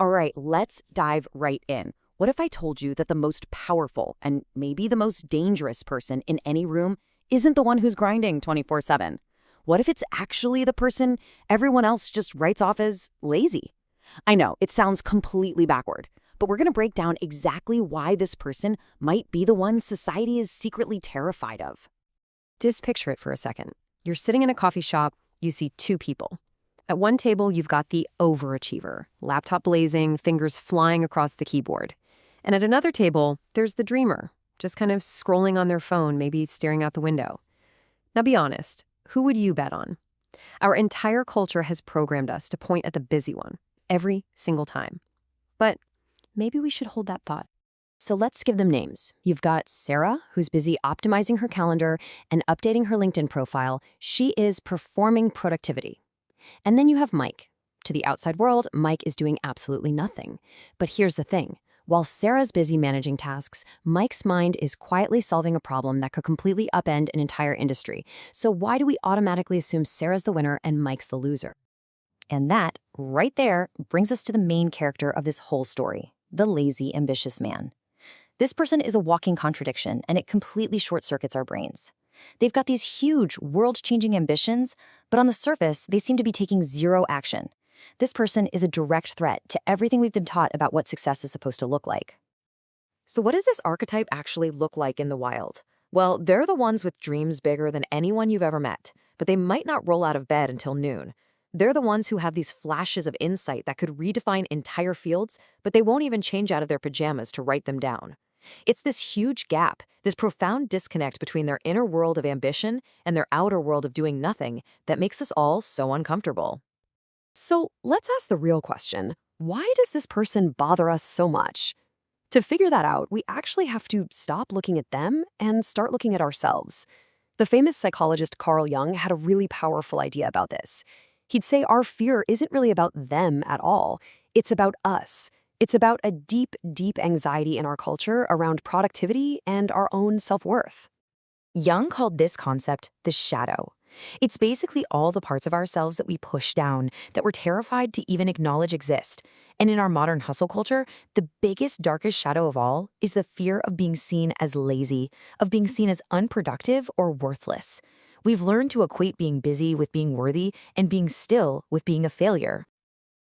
All right, let's dive right in. What if I told you that the most powerful and maybe the most dangerous person in any room isn't the one who's grinding 24/7? What if it's actually the person everyone else just writes off as lazy? I know, it sounds completely backward, but we're going to break down exactly why this person might be the one society is secretly terrified of. Just picture it for a second. You're sitting in a coffee shop, you see two people. At one table, you've got the overachiever, laptop blazing, fingers flying across the keyboard. And at another table, there's the dreamer, just kind of scrolling on their phone, maybe staring out the window. Now be honest, who would you bet on? Our entire culture has programmed us to point at the busy one, every single time. But maybe we should hold that thought. So let's give them names. You've got Sarah, who's busy optimizing her calendar and updating her LinkedIn profile. She is performing productivity. And then you have Mike. To the outside world, Mike is doing absolutely nothing. But here's the thing. While Sarah's busy managing tasks, Mike's mind is quietly solving a problem that could completely upend an entire industry. So why do we automatically assume Sarah's the winner and Mike's the loser? And that, right there, brings us to the main character of this whole story, the lazy, ambitious man. This person is a walking contradiction, and it completely short-circuits our brains. They've got these huge, world-changing ambitions, but on the surface, they seem to be taking zero action. This person is a direct threat to everything we've been taught about what success is supposed to look like. So what does this archetype actually look like in the wild? Well, they're the ones with dreams bigger than anyone you've ever met, but they might not roll out of bed until noon. They're the ones who have these flashes of insight that could redefine entire fields, but they won't even change out of their pajamas to write them down. It's this huge gap, this profound disconnect between their inner world of ambition and their outer world of doing nothing that makes us all so uncomfortable. So let's ask the real question. Why does this person bother us so much? To figure that out, we actually have to stop looking at them and start looking at ourselves. The famous psychologist Carl Jung had a really powerful idea about this. He'd say our fear isn't really about them at all. It's about us. It's about a deep, deep anxiety in our culture around productivity and our own self-worth. Jung called this concept the shadow. It's basically all the parts of ourselves that we push down, that we're terrified to even acknowledge exist. And in our modern hustle culture, the biggest, darkest shadow of all is the fear of being seen as lazy, of being seen as unproductive or worthless. We've learned to equate being busy with being worthy and being still with being a failure.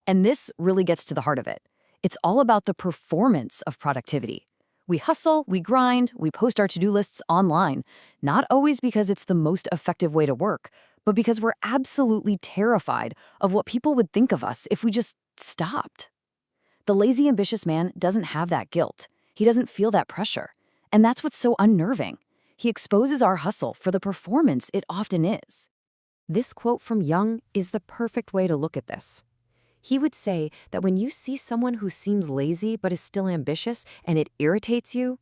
And this really gets to the heart of it. It's all about the performance of productivity. We hustle, we grind, we post our to-do lists online, not always because it's the most effective way to work, but because we're absolutely terrified of what people would think of us if we just stopped. The lazy, ambitious man doesn't have that guilt. He doesn't feel that pressure. And that's what's so unnerving. He exposes our hustle for the performance it often is. This quote from Jung is the perfect way to look at this. He would say that when you see someone who seems lazy but is still ambitious and it irritates you,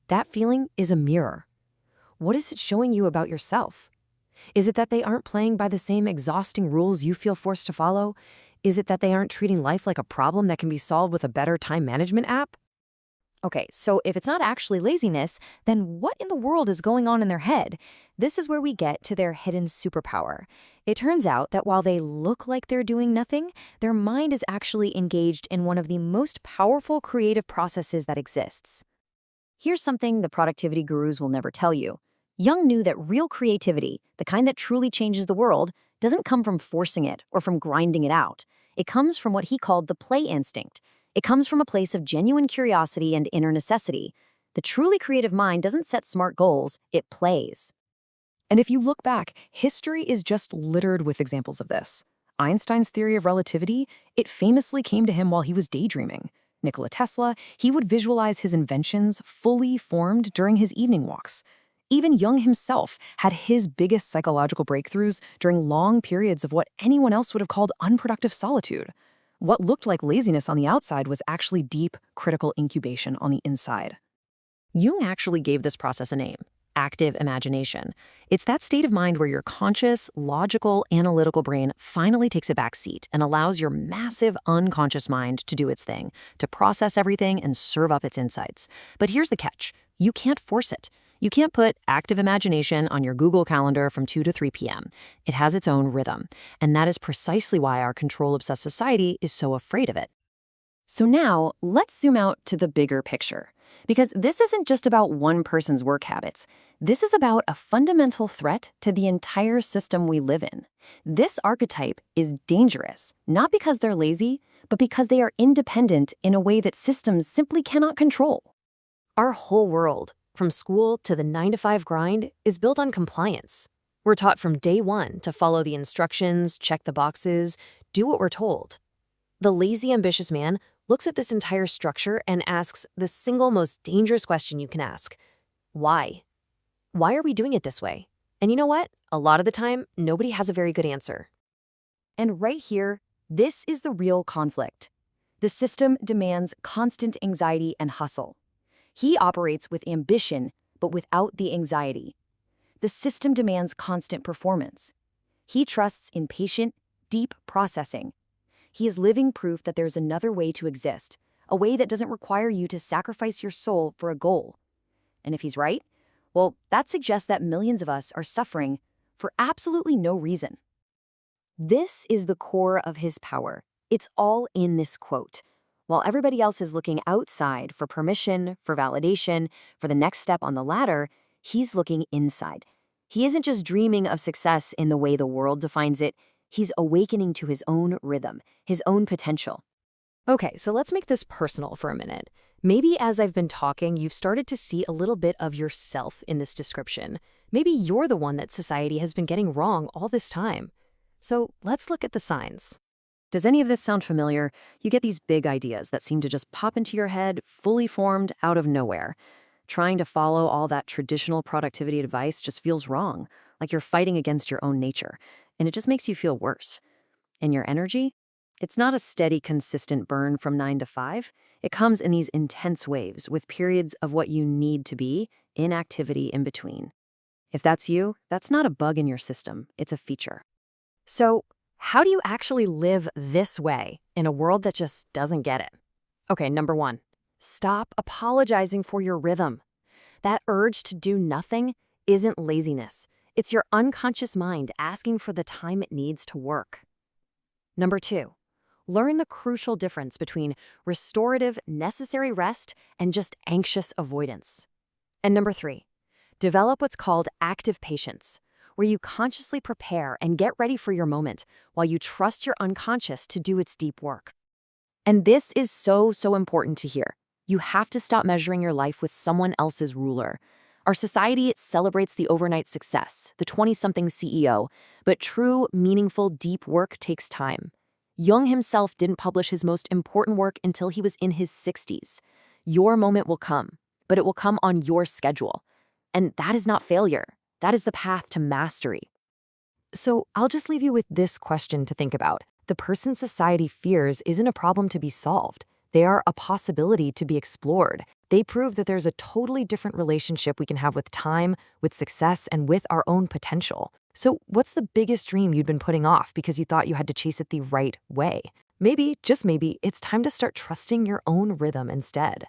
that feeling is a mirror. What is it showing you about yourself? Is it that they aren't playing by the same exhausting rules you feel forced to follow? Is it that they aren't treating life like a problem that can be solved with a better time management app? Okay, so if it's not actually laziness, then what in the world is going on in their head? This is where we get to their hidden superpower. It turns out that while they look like they're doing nothing, their mind is actually engaged in one of the most powerful creative processes that exists. Here's something the productivity gurus will never tell you. Jung knew that real creativity, the kind that truly changes the world, doesn't come from forcing it or from grinding it out. It comes from what he called the play instinct. It comes from a place of genuine curiosity and inner necessity. The truly creative mind doesn't set smart goals, it plays. And if you look back, history is just littered with examples of this. Einstein's theory of relativity, it famously came to him while he was daydreaming. Nikola Tesla, he would visualize his inventions fully formed during his evening walks. Even Jung himself had his biggest psychological breakthroughs during long periods of what anyone else would have called unproductive solitude. What looked like laziness on the outside was actually deep, critical incubation on the inside. Jung actually gave this process a name: active imagination. It's that state of mind where your conscious, logical, analytical brain finally takes a back seat and allows your massive unconscious mind to do its thing, to process everything and serve up its insights. But here's the catch. You can't force it. You can't put active imagination on your Google Calendar from 2 to 3 p.m. It has its own rhythm, and that is precisely why our control-obsessed society is so afraid of it. So now, let's zoom out to the bigger picture. Because this isn't just about one person's work habits. This is about a fundamental threat to the entire system we live in. This archetype is dangerous, not because they're lazy, but because they are independent in a way that systems simply cannot control. Our whole world, from school to the 9-to-5 grind, is built on compliance. We're taught from day one to follow the instructions, check the boxes, do what we're told. The lazy, ambitious man looks at this entire structure and asks the single most dangerous question you can ask. Why? Why are we doing it this way? And you know what? A lot of the time, nobody has a very good answer. And right here, this is the real conflict. The system demands constant anxiety and hustle. He operates with ambition, but without the anxiety. The system demands constant performance. He trusts in patient, deep processing. He is living proof that there's another way to exist, a way that doesn't require you to sacrifice your soul for a goal. And if he's right, well, that suggests that millions of us are suffering for absolutely no reason. This is the core of his power. It's all in this quote. While everybody else is looking outside for permission, for validation, for the next step on the ladder, he's looking inside. He isn't just dreaming of success in the way the world defines it. He's awakening to his own rhythm, his own potential. Okay, so let's make this personal for a minute. Maybe as I've been talking, you've started to see a little bit of yourself in this description. Maybe you're the one that society has been getting wrong all this time. So let's look at the signs. Does any of this sound familiar? You get these big ideas that seem to just pop into your head, fully formed out of nowhere. Trying to follow all that traditional productivity advice just feels wrong, like you're fighting against your own nature, and it just makes you feel worse. And your energy? It's not a steady, consistent burn from 9 to 5. It comes in these intense waves with periods of what you need to be, inactivity in between. If that's you, that's not a bug in your system, it's a feature. So, how do you actually live this way in a world that just doesn't get it? Okay, number 1, stop apologizing for your rhythm. That urge to do nothing isn't laziness. It's your unconscious mind asking for the time it needs to work. Number 2, learn the crucial difference between restorative, necessary rest and just anxious avoidance. And number 3, develop what's called active patience, where you consciously prepare and get ready for your moment while you trust your unconscious to do its deep work. And this is so important to hear. You have to stop measuring your life with someone else's ruler. Our society celebrates the overnight success, the 20-something CEO, but true, meaningful, deep work takes time. Jung himself didn't publish his most important work until he was in his 60s. Your moment will come, but it will come on your schedule. And that is not failure. That is the path to mastery. So I'll just leave you with this question to think about. The person society fears isn't a problem to be solved. They are a possibility to be explored. They prove that there's a totally different relationship we can have with time, with success, and with our own potential. So what's the biggest dream you'd been putting off because you thought you had to chase it the right way? Maybe, just maybe, it's time to start trusting your own rhythm instead.